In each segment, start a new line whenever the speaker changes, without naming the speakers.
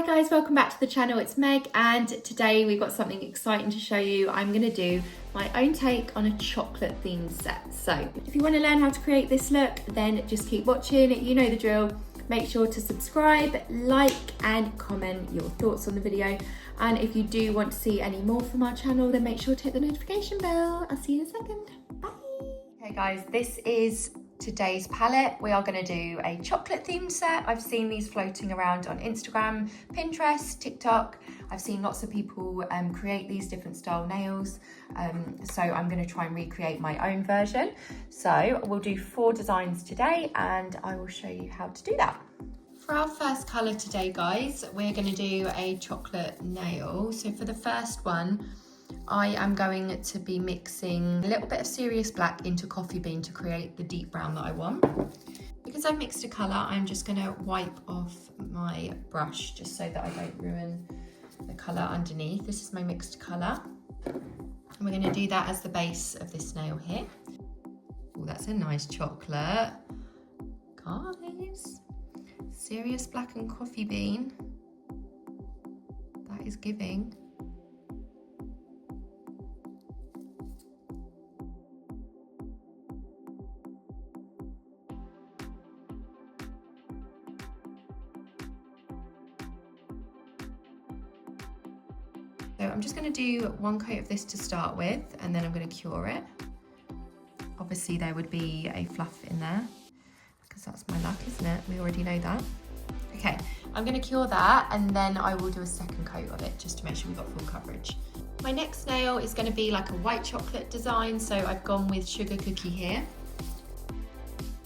Hi guys, welcome back to the channel. It's Meg, and today we've got something exciting to show you. I'm going to do my own take on a chocolate themed set. So if you want to learn how to create this look, then just keep watching. You know the drill. Make sure to subscribe, like and comment your thoughts on the video. And if you do want to see any more from our channel, then make sure to hit the notification bell. I'll see you in a second. Bye. Okay guys, this is today's palette. We are going to do a chocolate themed set. I've seen these floating around on Instagram, Pinterest, TikTok. I've seen lots of people create these different style nails. So I'm going to try and recreate my own version. So we'll do 4 designs today and I will show you how to do that. For our first colour today guys, we're going to do a chocolate nail. So for the first one, I am going to be mixing a little bit of Serious Black into Coffee Bean to create the deep brown that I want. Because I've mixed a colour, I'm just going to wipe off my brush just so that I don't ruin the colour underneath. This is my mixed colour. And we're going to do that as the base of this nail here. Oh, that's a nice chocolate. Guys, Serious Black and Coffee Bean. That is giving. So I'm just going to do 1 coat of this to start with, and then I'm going to cure it. Obviously there would be a fluff in there, because that's my luck, isn't it? We already know that. Okay, I'm going to cure that, and then I will do a 2nd coat of it, just to make sure we've got full coverage. My next nail is going to be like a white chocolate design, so I've gone with Sugar Cookie here.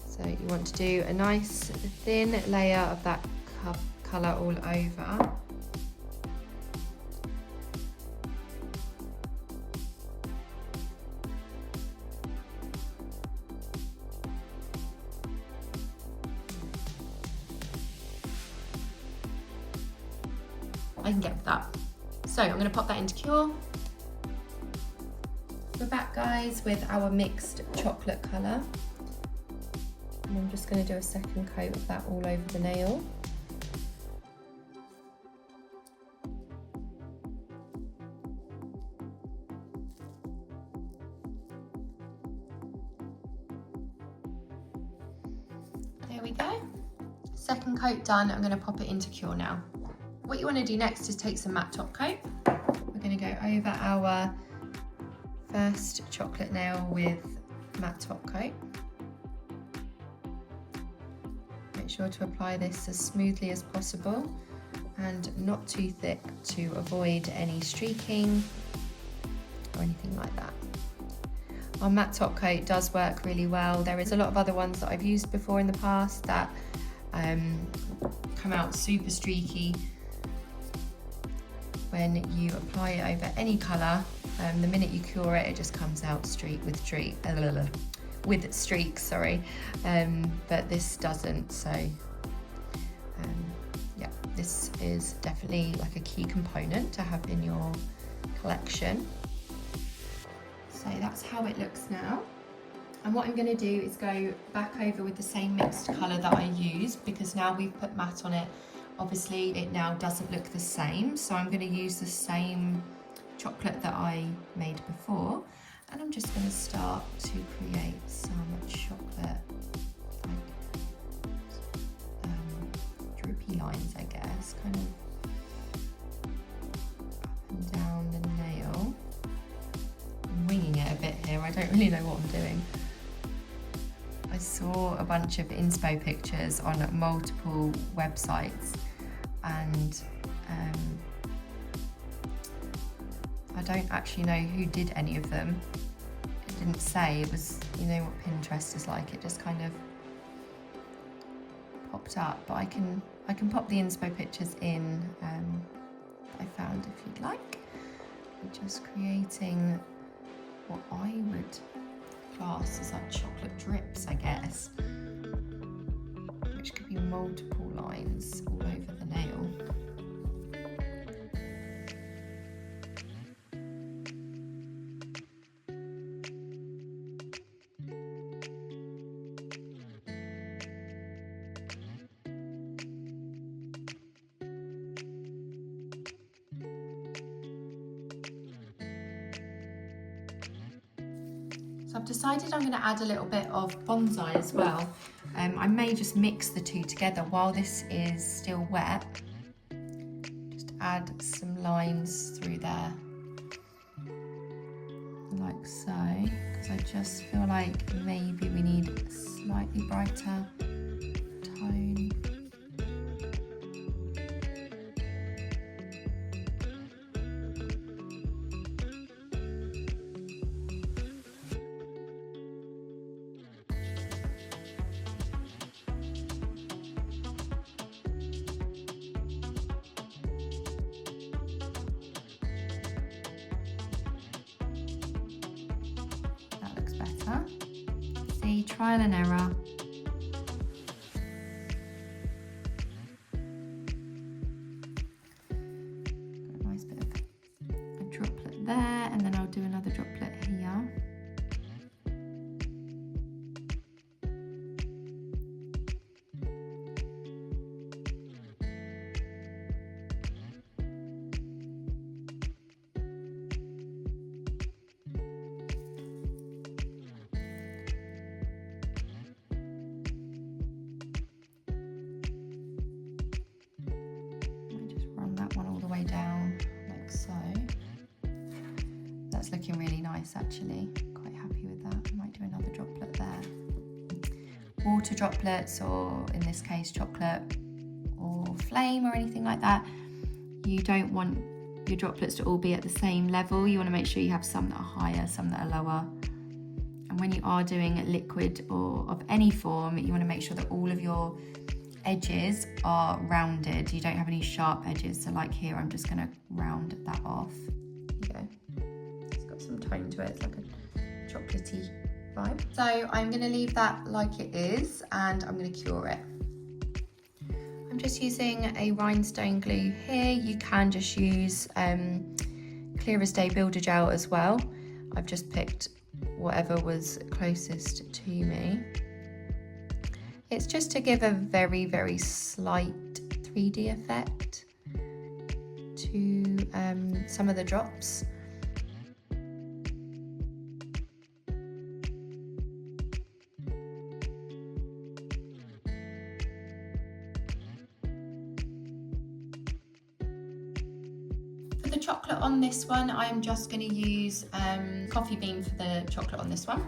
So you want to do a nice thin layer of that colour all over. I can get with that. So I'm going to pop that into cure. We're back guys with our mixed chocolate colour. And I'm just going to do a 2nd coat of that all over the nail. There we go. 2nd coat done. I'm going to pop it into cure now. What you want to do next is take some matte top coat. We're going to go over our first chocolate nail with matte top coat. Make sure to apply this as smoothly as possible and not too thick to avoid any streaking or anything like that. Our matte top coat does work really well. There is a lot of other ones that I've used before in the past that come out super streaky. When you apply it over any colour, the minute you cure it, it just comes out with streaks, sorry. But this doesn't, so yeah, this is definitely like a key component to have in your collection. So that's how it looks now. And what I'm going to do is go back over with the same mixed colour that I used, because now we've put matte on it. Obviously it now doesn't look the same, so I'm going to use the same chocolate that I made before, and I'm just going to start to create some chocolate like drippy lines, I guess, kind of up and down the nail. I'm winging it a bit here, I don't really know what I'm doing. I saw a bunch of inspo pictures on multiple websites, and I don't actually know who did any of them. It didn't say. It was, you know what Pinterest is like, it just kind of popped up, but I can pop the inspo pictures in that I found if you'd like. I'm just creating what I would class as like chocolate drips, I guess, which could be multiple lines all over the nail. So I've decided I'm going to add a little bit of bonsai as well. I may just mix the two together while this is still wet. Just add some lines through there, like so, because I just feel like maybe we need a slightly brighter tone. See, trial and error. Got a nice bit of a droplet there, and then I'll do another droplet here. One all the way down like so. That's looking really nice actually. Quite happy with that. I might do another droplet there. Water droplets, or in this case chocolate or flame or anything like that, you don't want your droplets to all be at the same level. You want to make sure you have some that are higher, some that are lower. And when you are doing liquid or of any form, you want to make sure that all of your edges are rounded. You don't have any sharp edges. So like here, I'm just going to round that off. There you go. It's got some tone to it. It's like a chocolatey vibe. So I'm going to leave that like it is, and I'm going to cure it. I'm just using a rhinestone glue here. You can just use clear as day builder gel as well. I've just picked whatever was closest to me. It's just to give a very, very slight 3D effect to some of the drops. For the chocolate on this one, I'm just going to use coffee bean for the chocolate on this one.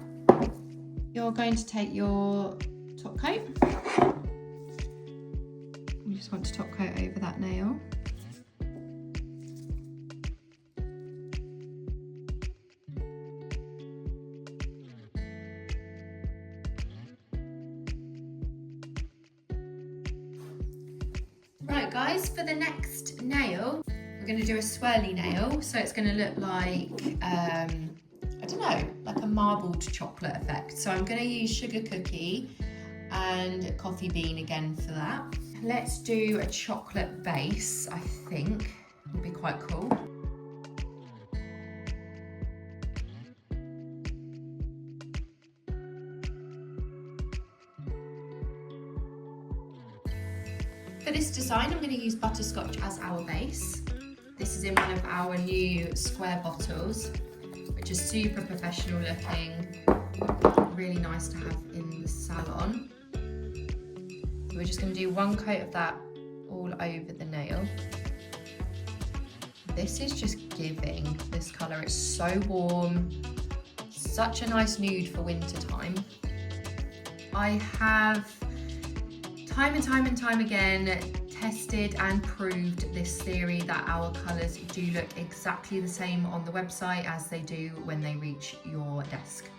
You're going to take your top coat. You just want to top coat over that nail. Right guys, for the next nail, we're going to do a swirly nail. So it's going to look like, I don't know, like a marbled chocolate effect. So I'm going to use sugar cookie and coffee bean again for that. Let's do a chocolate base, I think. Would be quite cool. For this design, I'm going to use Butterscotch as our base. This is in one of our new square bottles, which is super professional looking. Really nice to have in the salon. We're just going to do one coat of that all over the nail. This is just giving, this colour. It's so warm, such a nice nude for winter time. I have time and time again tested and proved this theory that our colours do look exactly the same on the website as they do when they reach your desk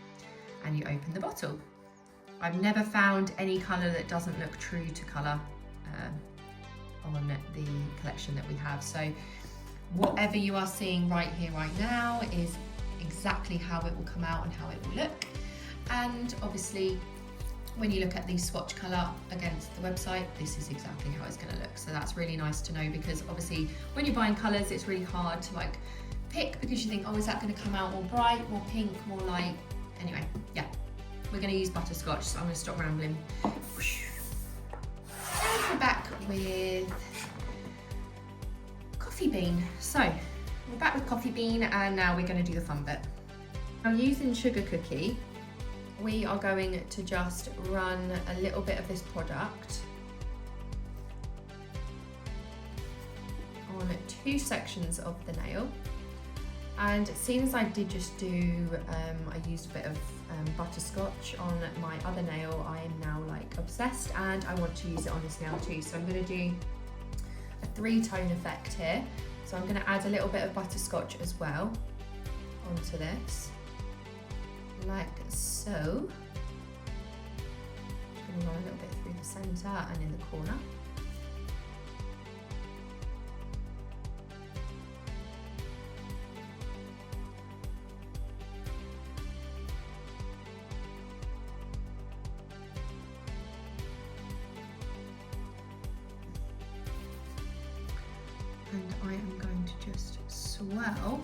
and you open the bottle. I've never found any colour that doesn't look true to colour on the collection that we have. So whatever you are seeing right here, right now is exactly how it will come out and how it will look. And obviously, when you look at the swatch colour against the website, this is exactly how it's going to look. So that's really nice to know, because obviously when you're buying colours, it's really hard to like pick, because you think, oh, is that going to come out more bright, more pink, more light? Anyway, yeah. We're going to use Butterscotch, so I'm going to stop rambling. And we're back with coffee bean. So we're back with coffee bean, and now we're going to do the fun bit. I'm using sugar cookie we are going to just run a little bit of this product on 2 sections of the nail. And seeing as I did just do, I used a bit of butterscotch on my other nail, I am now like obsessed and I want to use it on this nail too. So I'm going to do a 3-tone effect here. So I'm going to add a little bit of butterscotch as well onto this, like so. Just going to run a little bit through the centre and in the corner. And I am going to just swirl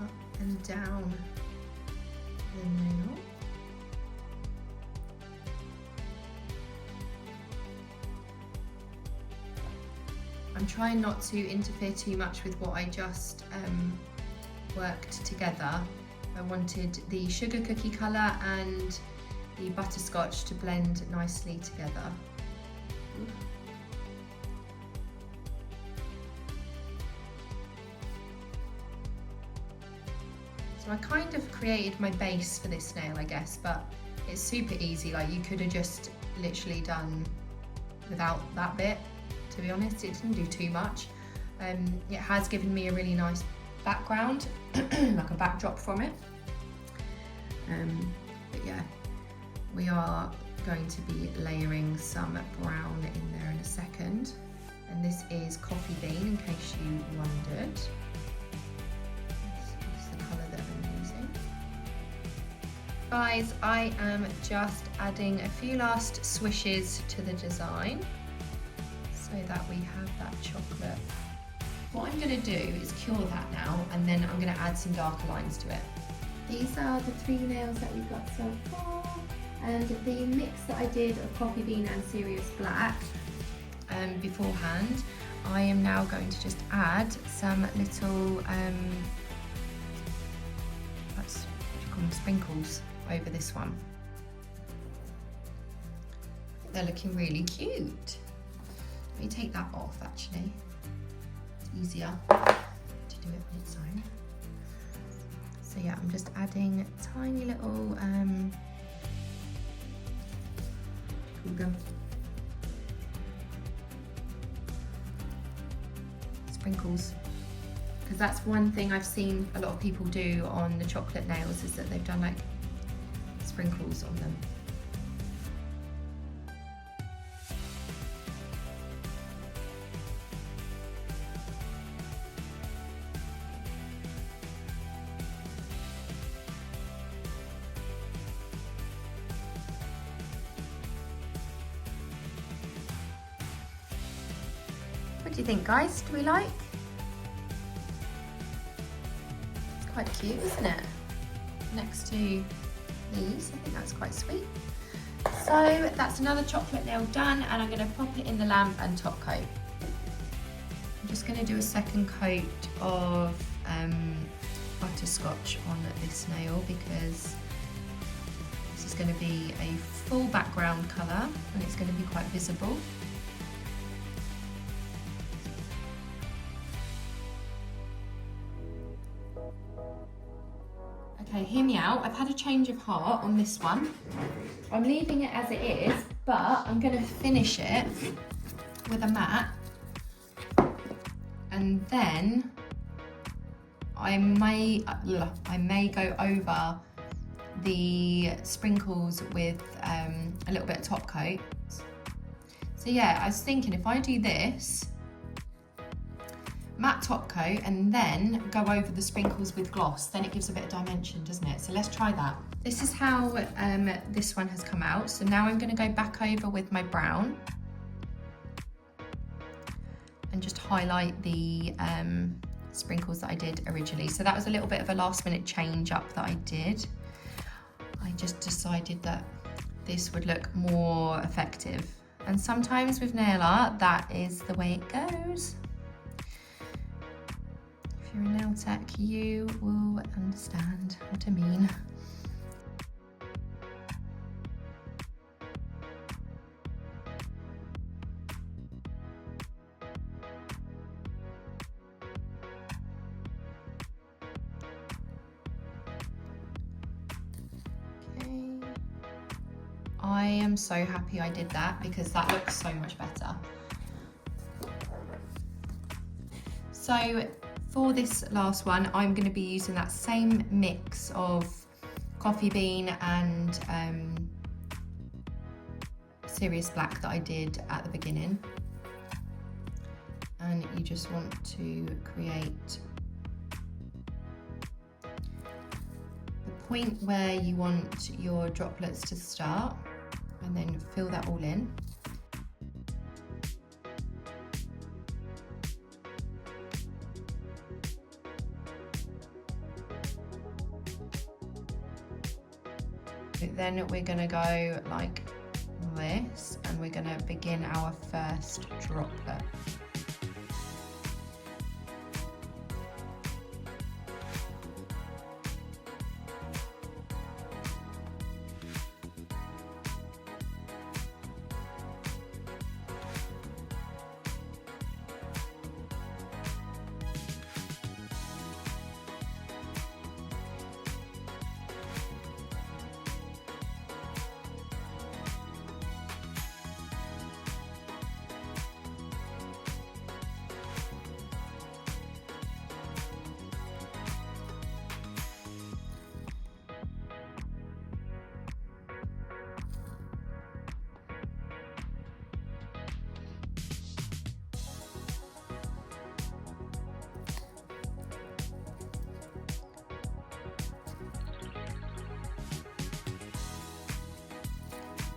up and down the nail. I'm trying not to interfere too much with what I just worked together. I wanted the sugar cookie colour and the butterscotch to blend nicely together. So I kind of created my base for this nail, I guess, but it's super easy. Like, you could have just literally done without that bit, to be honest. It didn't do too much. It has given me a really nice background, like a backdrop from it. But yeah, we are going to be layering some brown in there in a second. And this is coffee bean, in case you wondered. Guys, I am just adding a few last swishes to the design so that we have that chocolate. What I'm going to do is cure that now, and then I'm going to add some darker lines to it. These are the 3 nails that we've got so far, and the mix that I did of coffee bean and serious black beforehand, I am now going to just add some little sprinkles over this one. They're looking really cute. Let me take that off actually. It's easier to do it on its own. So yeah, I'm just adding tiny little sprinkles. Because that's one thing I've seen a lot of people do on the chocolate nails, is that they've done like sprinkles on them. What do you think, guys? Do we like? It's quite cute, isn't it? Next to these, I think that's quite sweet. So that's another chocolate nail done, and I'm going to pop it in the lamp and top coat. I'm just going to do a second coat of butterscotch on this nail, because this is going to be a full background colour and it's going to be quite visible. Okay, hear me out. I've had a change of heart on this one. I'm leaving it as it is, but I'm going to finish it with a matte, and then I may go over the sprinkles with a little bit of top coat. So yeah, I was thinking if I do this matte top coat and then go over the sprinkles with gloss, then it gives a bit of dimension, doesn't it? So let's try that. This is how this one has come out. So now I'm going to go back over with my brown and just highlight the sprinkles that I did originally. So that was a little bit of a last minute change up that I did. I just decided that this would look more effective. And sometimes with nail art, that is the way it goes. If you're a nail tech, you will understand what I mean. Okay. I am so happy I did that because that looks so much better. So for this last one, I'm going to be using that same mix of coffee bean and Serious Black that I did at the beginning. And you just want to create the point where you want your droplets to start and then fill that all in. Then we're going to go like this and we're going to begin our first droplet.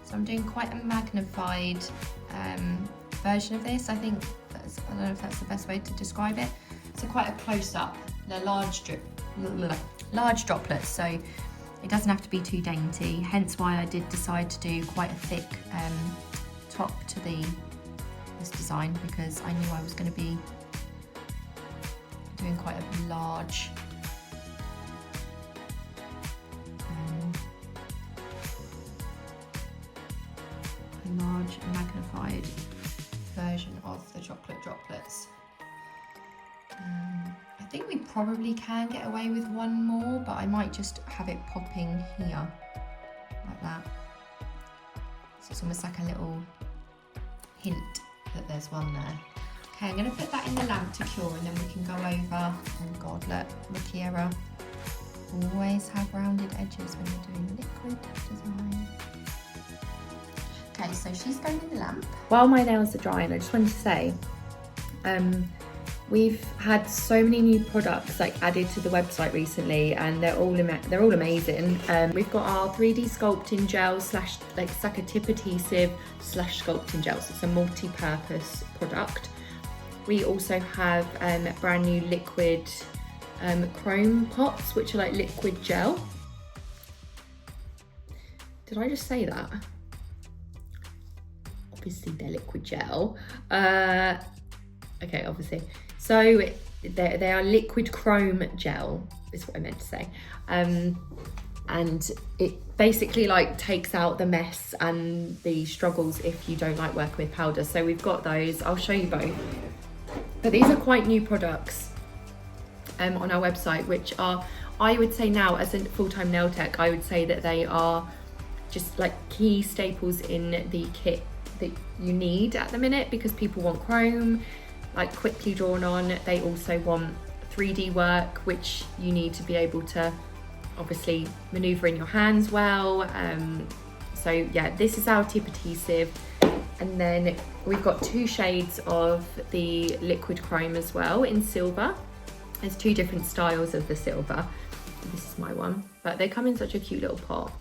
So I'm doing quite a magnified version of this. I think that's, I don't know if that's the best way to describe it. So quite a close-up, they're large droplets, so it doesn't have to be too dainty. Hence why I did decide to do quite a thick top to this design, because I knew I was going to be doing quite a large magnified version of the chocolate droplets. I think we probably can get away with one more, but I might just have it popping here like that. So it's almost like a little hint that there's one there. Okay, I'm going to put that in the lamp to cure and then we can go over. Oh God, look, rookie error. Always have rounded edges when you're doing liquid design. Okay, so she's going in the lamp. While my nails are drying, I just wanted to say, we've had so many new products like added to the website recently, and they're all amazing. We've got our 3D sculpting gel slash like sucker tip adhesive slash sculpting gel. So it's a multi-purpose product. We also have brand new liquid chrome pots, which are like liquid gel. Did I just say that? Obviously they're liquid gel. Okay, obviously. So they are liquid chrome gel is what I meant to say. And it basically like takes out the mess and the struggles if you don't like working with powder. So we've got those, I'll show you both. But these are quite new products on our website, which are, I would say now as a full-time nail tech, I would say that they are just like key staples in the kit that you need at the minute, because people want chrome, like quickly drawn on. They also want 3D work, which you need to be able to obviously maneuver in your hands well. So yeah, this is our tip adhesive. And then we've got 2 shades of the liquid chrome as well in silver. There's 2 different styles of the silver. This is my one, but they come in such a cute little pot.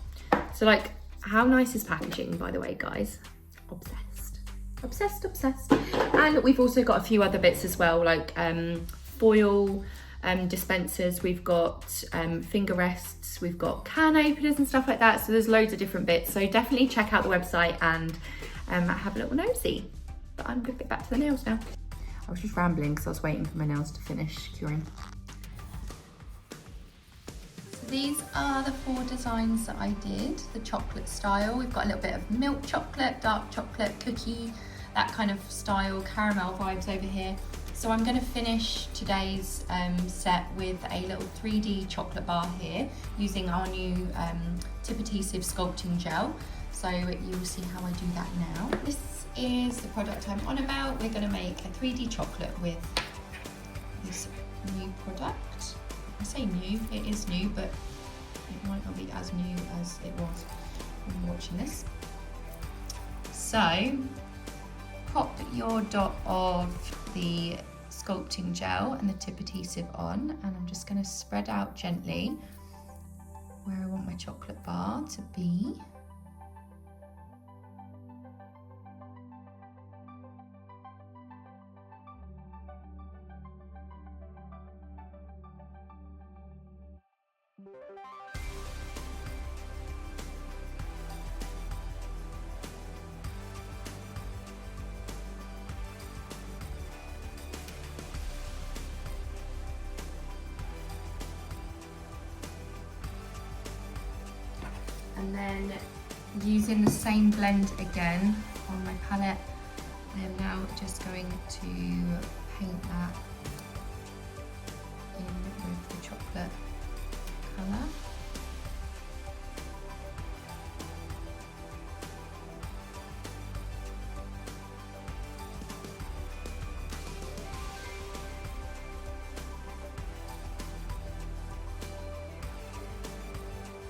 So like, how nice is packaging, by the way, guys? Obsessed. And we've also got a few other bits as well, like foil dispensers. We've got finger rests, we've got can openers and stuff like that. So there's loads of different bits. So definitely check out the website and have a little nosy. But I'm gonna get back to the nails now. I was just rambling because I was waiting for my nails to finish curing. these are the 4 designs that I did, the chocolate style. We've got a little bit of milk chocolate, dark chocolate, cookie, that kind of style, caramel vibes over here. So I'm going to finish today's set with a little 3D chocolate bar here using our new Tip Adhesive sculpting gel. So you'll see how I do that now. This is the product I'm on about. We're going to make a 3D chocolate with this new product. I say new, it is new, but it might not be as new as it was when you're watching this. So pop your dot of the sculpting gel and the tip adhesive on, and I'm just going to spread out gently where I want my chocolate bar to be. And then using the same blend again on my palette, I am now just going to paint that in with the chocolate colour.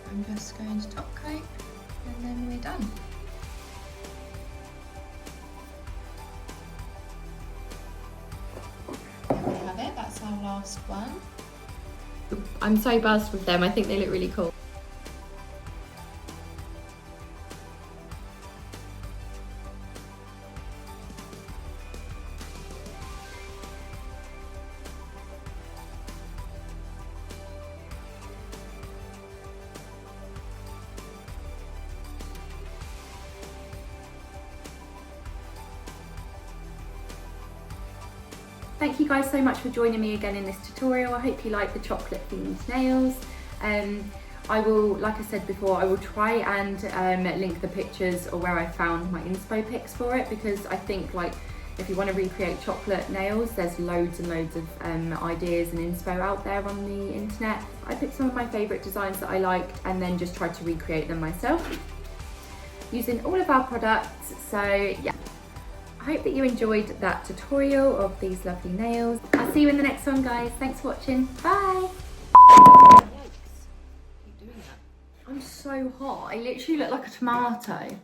I'm just going to top coat and then we're done. There we have it, that's our last one. I'm so buzzed with them, I think they look really cool. Thank you guys so much for joining me again in this tutorial. I hope you like the chocolate themed nails. I will, like I said before, I will try and link the pictures or where I found my inspo pics for it, because I think like if you want to recreate chocolate nails, there's loads and loads of ideas and inspo out there on the internet. I picked some of my favourite designs that I liked and then just tried to recreate them myself using all of our products. So yeah. I hope that you enjoyed that tutorial of these lovely nails. I'll see you in the next one, guys. Thanks for watching. Bye. Keep doing that. I'm so hot. I literally look like a tomato.